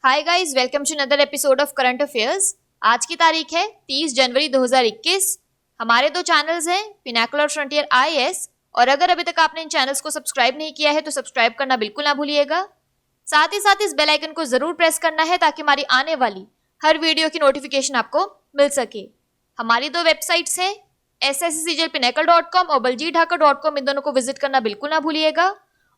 Hi guys, welcome to another episode of current affairs. आज की तारीख है 30 जनवरी 2021। हमारे दो चैनल्स हैं, पिनाकल और फ्रंटियर आईएएस, और अगर अभी तक आपने इन चैनल्स को सब्सक्राइब नहीं किया है तो सब्सक्राइब करना बिल्कुल ना भूलिएगा। साथ ही साथ इस बेल आइकन को जरूर प्रेस करना है ताकि हमारी आने वाली हर वीडियो की नोटिफिकेशन आपको मिल सके। हमारी दो वेबसाइट्स हैं, sscjlpinacle.com और baljeetdhaka.com। इन दोनों को विजिट करना बिल्कुल ना भूलिएगा।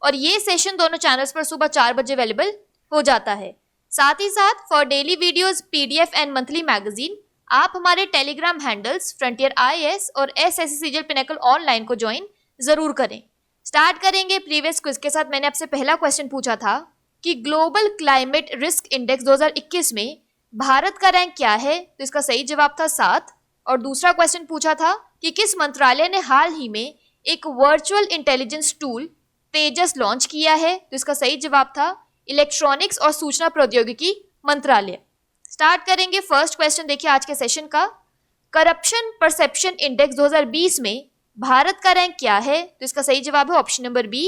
और ये सेशन दोनों चैनल्स पर सुबह 4 बजे अवेलेबल हो जाता है। साथ ही साथ for daily videos, PDF and monthly magazine आप हमारे टेलीग्राम हैंडल्स फ्रंटियर आईएएस और एसएससीजीएल पिनाकल ऑनलाइन को ज्वाइन जरूर करें। स्टार्ट करेंगे प्रीवियस क्विज के साथ। मैंने आपसे पहला क्वेश्चन पूछा था कि ग्लोबल क्लाइमेट रिस्क इंडेक्स 2021 में भारत का रैंक क्या है, तो इसका सही जवाब था 7। और दूसरा क्वेश्चन पूछा था कि किस मंत्रालय ने हाल ही में एक वर्चुअल इंटेलिजेंस टूल तेजस लॉन्च किया है, तो इसका सही जवाब था इलेक्ट्रॉनिक्स और सूचना प्रौद्योगिकी मंत्रालय। स्टार्ट करेंगे फर्स्ट क्वेश्चन। देखिए आज के सेशन का, करप्शन परसेप्शन इंडेक्स 2020 में भारत का रैंक क्या है, तो इसका सही जवाब है ऑप्शन नंबर बी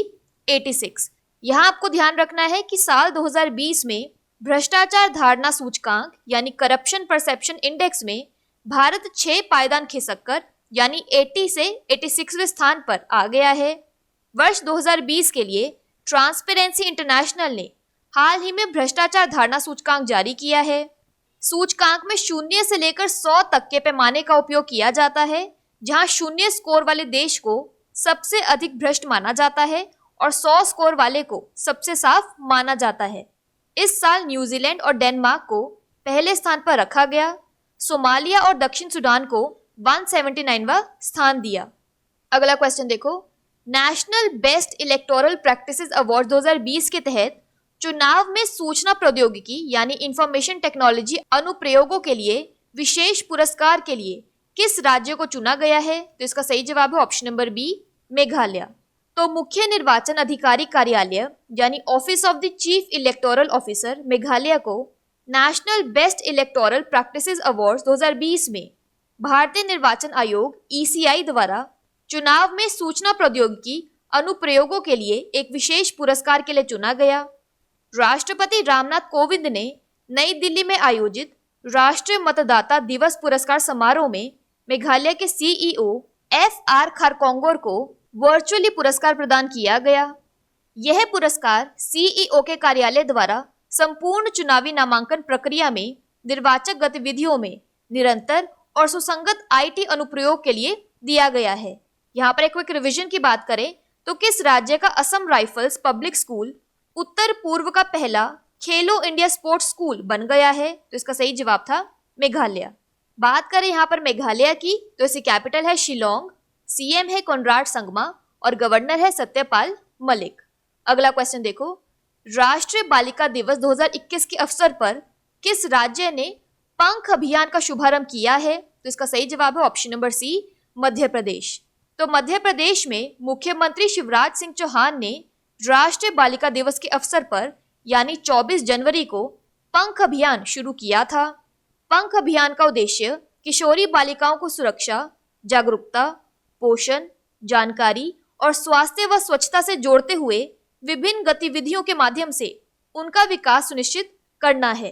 86। यहां आपको ध्यान रखना है कि साल 2020 में भ्रष्टाचार धारणा सूचकांक यानी करप्शन परसेप्शन इंडेक्स में भारत 6 पायदान खिसक कर यानी 80 से 86वें स्थान पर आ गया है। वर्ष 2020 के लिए ट्रांसपेरेंसी इंटरनेशनल ने हाल ही में भ्रष्टाचार धारणा सूचकांक जारी किया है। सूचकांक में 0 से लेकर 100 तक के पैमाने का उपयोग किया जाता है, जहां 0 स्कोर वाले देश को सबसे अधिक भ्रष्ट माना जाता है और 100 स्कोर वाले को सबसे साफ माना जाता है। इस साल न्यूजीलैंड और डेनमार्क को पहले स्थान पर रखा गया। सोमालिया और दक्षिण सूडान को 179वां स्थान दिया। अगला क्वेश्चन देखो, national best electoral practices award 2020 के तहत चुनाव में सूचना प्रौद्योगिकी यानी इंफॉर्मेशन टेक्नोलॉजी अनुप्रयोगों के लिए विशेष पुरस्कार के लिए किस राज्य को चुना गया है, तो इसका सही जवाब है ऑप्शन नंबर बी मेघालय। तो मुख्य निर्वाचन अधिकारी कार्यालय यानी office of the chief electoral officer Meghalaya को national best electoral practices award 2020 में भारतीय निर्वाचन आयोग ईसीआई द्वारा चुनाव में सूचना प्रौद्योगिकी अनुप्रयोगों के लिए एक विशेष पुरस्कार के लिए चुना गया। राष्ट्रपति रामनाथ कोविंद ने नई दिल्ली में आयोजित राष्ट्रीय मतदाता दिवस पुरस्कार समारोह में मेघालय के सीईओ एफआर खारकोंगोर को वर्चुअली पुरस्कार प्रदान किया गया। यह पुरस्कार सीईओ के कार्यालय द्वारा संपूर्ण चुनावी नामांकन प्रक्रिया में निर्वाचक गतिविधियों में निरंतर और सुसंगत आईटी अनुप्रयोग के लिए दिया गया है। यहाँ पर एक क्विक रिवीजन की बात करें तो किस राज्य का असम राइफल्स पब्लिक स्कूल उत्तर पूर्व का पहला खेलो इंडिया स्पोर्ट्स स्कूल बन गया है, तो इसका सही जवाब था मेघालय। बात करें यहाँ पर मेघालय की तो इसकी कैपिटल है शिलोंग, सीएम है कोनराड संगमा और गवर्नर है सत्यपाल मलिक। अगला क्वेश्चन देखो, राष्ट्रीय बालिका दिवस 2021 के अवसर पर किस राज्य ने पंख अभियान का शुभारंभ किया है, तो इसका सही जवाब है option number C Madhya Pradesh. तो मध्य प्रदेश में मुख्यमंत्री शिवराज सिंह चौहान ने राष्ट्रीय बालिका दिवस के अवसर पर यानी 24 जनवरी को पंख अभियान शुरू किया था। पंख अभियान का उद्देश्य किशोरी बालिकाओं को सुरक्षा, जागरूकता, पोषण, जानकारी और स्वास्थ्य व स्वच्छता से जोड़ते हुए विभिन्न गतिविधियों के माध्यम से उनका विकास सुनिश्चित करना है।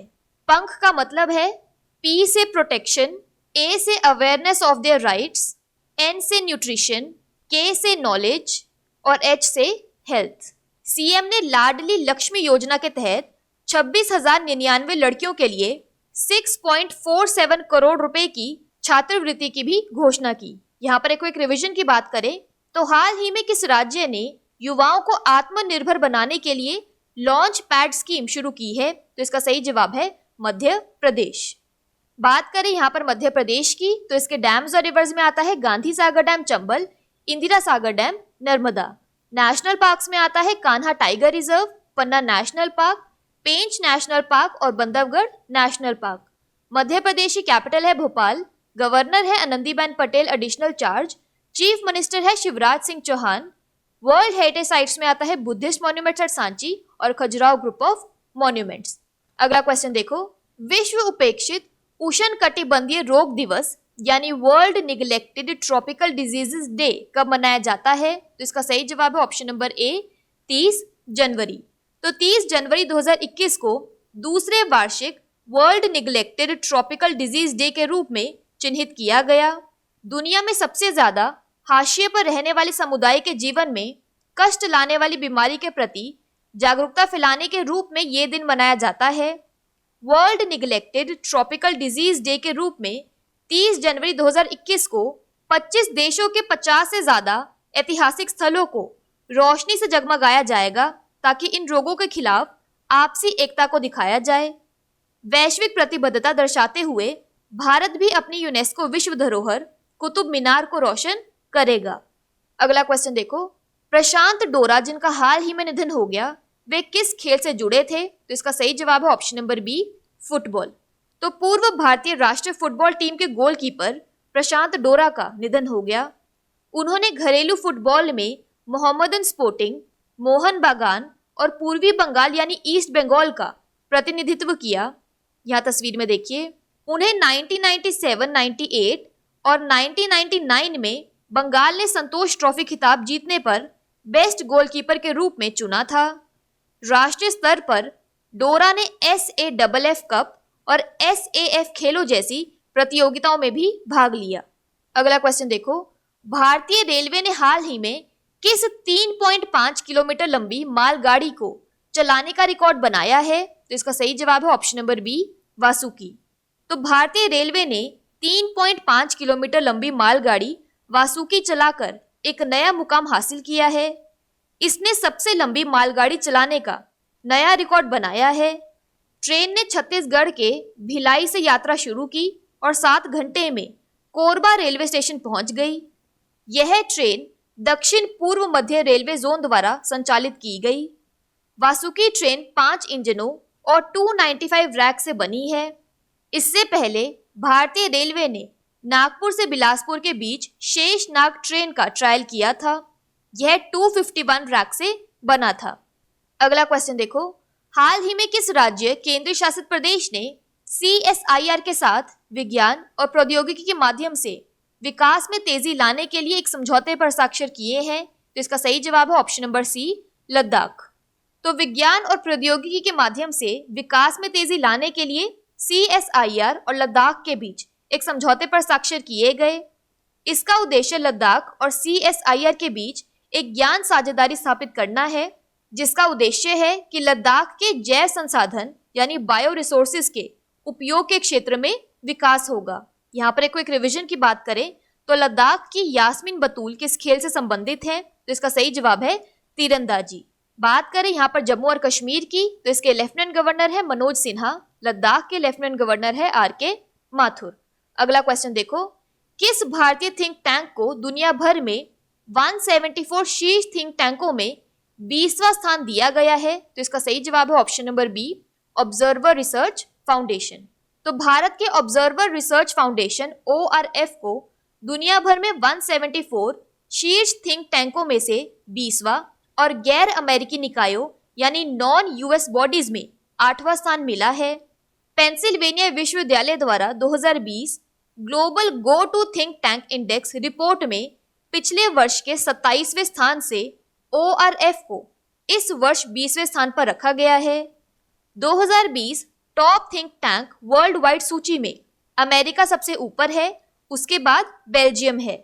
पंख का मतलब है पी से प्रोटेक्शन, ए से awareness of their rights, N से न्यूट्रिशन, के से नॉलेज और एच से हेल्थ। सीएम ने लाडली लक्ष्मी योजना के तहत 26,099 लड़कियों के लिए 6.47 करोड़ रुपए की छात्रवृत्ति की भी घोषणा की। यहाँ पर एक रिवीजन की बात करें तो हाल ही में किस राज्य ने युवाओं को आत्मनिर्भर बनाने के लिए लॉन्च पैड स्कीम शुरू की है, तो इसका सही जवाब है मध्य प्रदेश। बात करें यहाँ पर मध्य प्रदेश की तो इसके डैम्स और रिवर्स में आता है Gandhi Sagar dam Chambal, Indira Sagar dam Narmada. National parks में आता है कान्हा टाइगर रिजर्व, पन्ना नेशनल पार्क, पेंच नेशनल पार्क और बंधवगढ़ नेशनल पार्क। मध्य प्रदेश की कैपिटल है भोपाल, गवर्नर है Anandiben Patel additional charge, chief minister है Shivraj Singh Chouhan. World heritage sites में आता है बुद्धिस्ट मॉन्यूमेंट्स एट सांची और खजुराहो ग्रुप ऑफ मॉन्यूमेंट्स। अगला क्वेश्चन देखो, विश्व उपेक्षित उष्णकटिबंधीय रोग दिवस यानी world neglected tropical diseases day कब मनाया जाता है, तो इसका सही जवाब है ऑप्शन नंबर ए 30 जनवरी। तो 30 जनवरी 2021 को दूसरे वार्षिक world neglected tropical disease day के रूप में चिन्हित किया गया। दुनिया में सबसे ज्यादा हाशिए पर रहने वाले समुदाय के जीवन में कष्ट लाने वाली बीमारी के प्रति जागरूकता फैलाने के रूप में ये दिन मनाया जाता है। World neglected tropical disease day के रूप में 30 जनवरी 2021 को 25 देशों के 50 से ज्यादा ऐतिहासिक स्थलों को रोशनी से जगमगाया जाएगा ताकि इन रोगों के खिलाफ आपसी एकता को दिखाया जाए। वैश्विक प्रतिबद्धता दर्शाते हुए भारत भी अपनी यूनेस्को विश्व धरोहर कुतुब मीनार को रोशन करेगा। अगला क्वेश्चन देखो, प्रशांत डोरा जिनका हाल ही में निधन हो गया, वे किस खेल से जुड़े थे? तो इसका सही जवाब है ऑप्शन नंबर बी, फुटबॉल। तो पूर्व भारतीय राष्ट्रीय फुटबॉल टीम के गोलकीपर प्रशांत डोरा का निधन हो गया। उन्होंने घरेलू फुटबॉल में मोहम्मदन स्पोर्टिंग, मोहन बागान और पूर्वी बंगाल यानी ईस्ट बंगाल का प्रतिनिधित्व किया। यहाँ तस्वीर में देखिए, उन्हें 1997, 98 और 1999 में बंगाल ने संतोष ट्रॉफी खिताब जीतने पर बेस्ट गोलकीपर के रूप में चुना था। राष्ट्रीय स्तर पर डोरा ने SAFF कप और SAF खेलों जैसी प्रतियोगिताओं में भी भाग लिया। अगला क्वेश्चन देखो, भारतीय रेलवे ने हाल ही में किस 3.5 किलोमीटर लंबी मालगाड़ी को चलाने का रिकॉर्ड बनाया है? तो इसका सही जवाब है ऑप्शन नंबर बी, वासुकी। तो भारतीय रेलवे ने 3.5 किलोमीटर लंबी मालगाड़ी वासुकी चलाकर एक नया मुकाम हासिल किया है। इसने सबसे लंबी मालगाड़ी चलाने का नया रिकॉर्ड बनाया है। ट्रेन ने छत्तीसगढ़ के भिलाई से यात्रा शुरू की और 7 घंटे में कोरबा रेलवे स्टेशन पहुंच गई। यह ट्रेन दक्षिण पूर्व मध्य रेलवे जोन द्वारा संचालित की गई। वासुकी ट्रेन 5 इंजनों और 295 रैक से बनी है। इससे पहले भारतीय रेलवे ने नागपुर से बिलासपुर के बीच शेषनाग ट्रेन का ट्रायल किया था। यह 251 रैक से बना था। अगला क्वेश्चन देखो, हाल ही में किस राज्य केंद्र शासित प्रदेश ने CSIR के साथ विज्ञान और प्रौद्योगिकी के माध्यम से विकास में तेजी लाने के लिए एक समझौते पर हस्ताक्षर किए हैं? तो इसका सही जवाब है ऑप्शन नंबर सी, लद्दाख। तो विज्ञान और प्रौद्योगिकी के माध्यम से विकास में तेजी लाने के लिए CSIR और लद्दाख के बीच एक समझौते पर हस्ताक्षर किए गए। इसका उद्देश्य लद्दाख और CSIR के बीच एक ज्ञान साझेदारी स्थापित करना है, जिसका उद्देश्य है कि लद्दाख के जैव संसाधन यानी बायो रिसोर्सेज के उपयोग के क्षेत्र में विकास होगा। यहाँ पर एक रिवीजन की बात करें तो लद्दाख की यास्मीन बतूल किस खेल से संबंधित है? तो इसका सही जवाब है तीरंदाजी। बात करें यहाँ पर जम्मू और कश्मीर की, तो इसके लेफ्टिनेंट गवर्नर है मनोज सिन्हा, लद्दाख के लेफ्टिनेंट गवर्नर है RK माथुर। अगला क्वेश्चन देखो, किस भारतीय थिंक टैंक को दुनिया भर में 174 शीर्ष थिंक टैंकों में 20वां स्थान दिया गया है? तो इसका सही जवाब है option number B, observer research foundation. तो भारत के ऑब्जर्वर रिसर्च फाउंडेशन ORF को दुनिया भर में 174 शीर्ष थिंक टैंकों में से 20वां और गैर अमेरिकी निकायों यानी नॉन US बॉडीज में 8वां स्थान मिला है। पेंसिल्वेनिया विश्वविद्यालय द्वारा 2020 global go to think tank index report में पिछले वर्ष के 27वें स्थान से ORF को इस वर्ष 20वें स्थान पर रखा गया है। 2020 top think tank world wide सूची में अमेरिका सबसे ऊपर है, उसके बाद बेल्जियम है।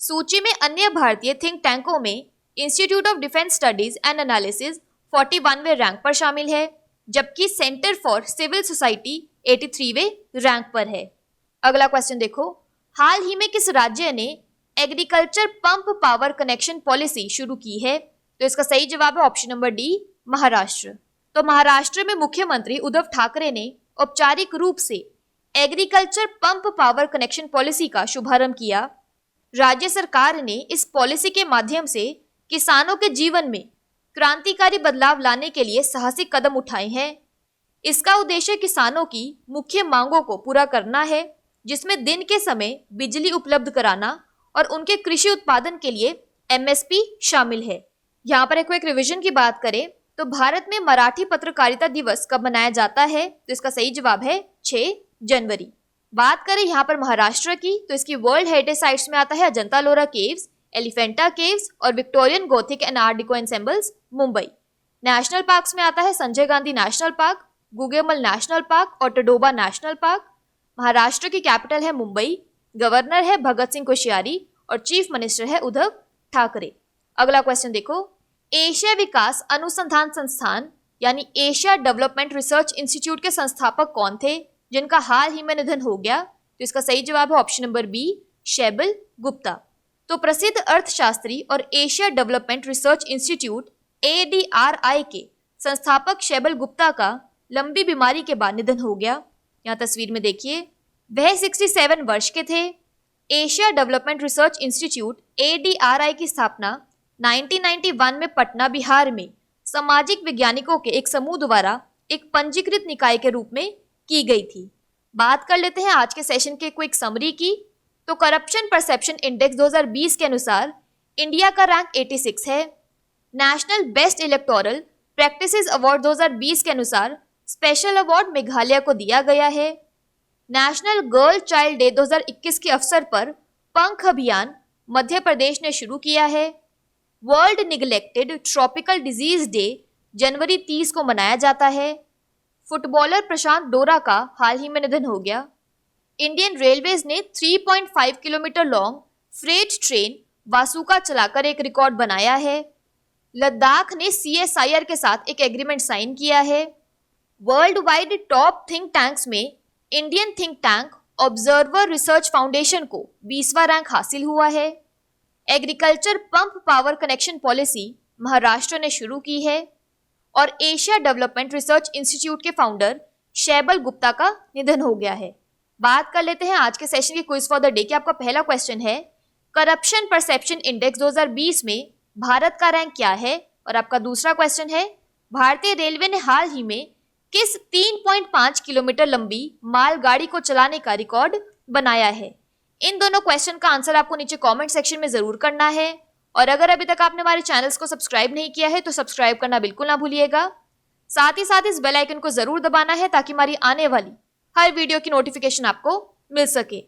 सूची में अन्य भारतीय थिंक टैंकों में Institute of Defence Studies and Analysis 41वें रैंक पर शामिल है, जबकि सेंटर फॉर सिविल सोसाइटी 83वें रैंक पर है। अगला क्वेश्चन देखो, हाल ही में किस राज्य ने agriculture pump power connection policy शुरू की है? तो इसका सही जवाब है ऑप्शन नंबर डी, महाराष्ट्र। तो महाराष्ट्र में मुख्यमंत्री उद्धव ठाकरे ने औपचारिक रूप से agriculture pump power connection policy का शुभारंभ किया। राज्य सरकार ने इस पॉलिसी के माध्यम से किसानों के जीवन में क्रांतिकारी बदलाव लाने के लिए साहसिक कदम उठाए हैं। इसका उद्देश्य किसानों की मुख्य मांगों को पूरा करना है, जिसमें दिन के समय बिजली उपलब्ध कराना और उनके कृषि उत्पादन के लिए MSP शामिल है। यहाँ पर एक रिवीजन की बात करें तो भारत में मराठी पत्रकारिता दिवस कब मनाया जाता है? तो इसका सही जवाब है 6 जनवरी। बात करें यहाँ पर महाराष्ट्र की, तो इसकी वर्ल्ड हेरिटेज साइट्स में आता है अजंता लोरा केव्स, एलिफेंटा केव्स और Victorian Gothic and Art Deco ensembles Mumbai. National parks में आता है Sanjay Gandhi national park, Gugamal national park और टडोबा नेशनल पार्क। महाराष्ट्र की कैपिटल है मुंबई। गवर्नर है भगत सिंह कोश्यारी और चीफ मिनिस्टर है उद्धव ठाकरे। अगला क्वेश्चन देखो, एशिया विकास अनुसंधान संस्थान यानी एशिया डेवलपमेंट रिसर्च इंस्टीट्यूट के संस्थापक कौन थे जिनका हाल ही में निधन हो गया? तो इसका सही जवाब है ऑप्शन नंबर बी, शैबल गुप्ता। तो प्रसिद्ध अर्थशास्त्री और Asia Development Research institute ADRI के संस्थापक शैबल गुप्ता का लंबी बीमारी के बाद निधन हो गया। यहाँ तस्वीर में देखिए, वह 67 वर्ष के थे। Asia Development Research institute ADRI की स्थापना 1991 में पटना, बिहार में सामाजिक वैज्ञानिकों के एक समूह द्वारा एक पंजीकृत निकाय के रूप में की गई थी। बात कर लेते हैं आज के सेशन के क्विक समरी की। तो करप्शन परसेप्शन इंडेक्स 2020 के अनुसार इंडिया का रैंक 86 है। National best electoral practices award 2020 के अनुसार स्पेशल अवार्ड मेघालय को दिया गया है। नेशनल गर्ल चाइल्ड डे 2021 के अवसर पर पंख अभियान मध्य प्रदेश ने शुरू किया है। World neglected tropical disease day जनवरी 30 को मनाया जाता है। फुटबॉलर प्रशांत डोरा का हाल ही में निधन हो गया। इंडियन रेलवेज ने 3.5 किलोमीटर लॉन्ग फ्रेट ट्रेन वासुका चलाकर एक रिकॉर्ड बनाया है। लद्दाख ने CSIR के साथ एक एग्रीमेंट साइन किया है। World wide top think tanks में Indian think tank Observer research Foundation को 20वां रैंक हासिल हुआ है। Agriculture pump power connection policy Maharashtra ने शुरू की है। और एशिया डेवलपमेंट रिसर्च इंस्टीट्यूट के फाउंडर शैबल गुप्ता का निधन हो गया है। बात कर लेते हैं आज के सेशन के क्विज फॉर द डे की। आपका पहला क्वेश्चन है, करप्शन परसेप्शन इंडेक्स 2020 में भारत का रैंक क्या है? और आपका दूसरा क्वेश्चन है, भारतीय रेलवे ने हाल ही में किस 3.5 किलोमीटर लंबी मालगाड़ी को चलाने का रिकॉर्ड बनाया है? इन दोनों क्वेश्चन का आंसर आपको नीचे कमेंट सेक्शन में जरूर करना है। और अगर अभी तक आपने हमारे चैनल्स को सब्सक्राइब नहीं किया है तो सब्सक्राइब करना बिल्कुल ना भूलिएगा। साथ ही साथ इस बेल आइकन को जरूर दबाना है ताकि हमारी आने वाली हर वीडियो की नोटिफिकेशन आपको मिल सके।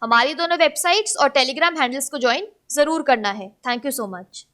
हमारी दोनों वेबसाइट्स और टेलीग्राम हैंडल्स को ज्वाइन जरूर करना है। Thank you so much.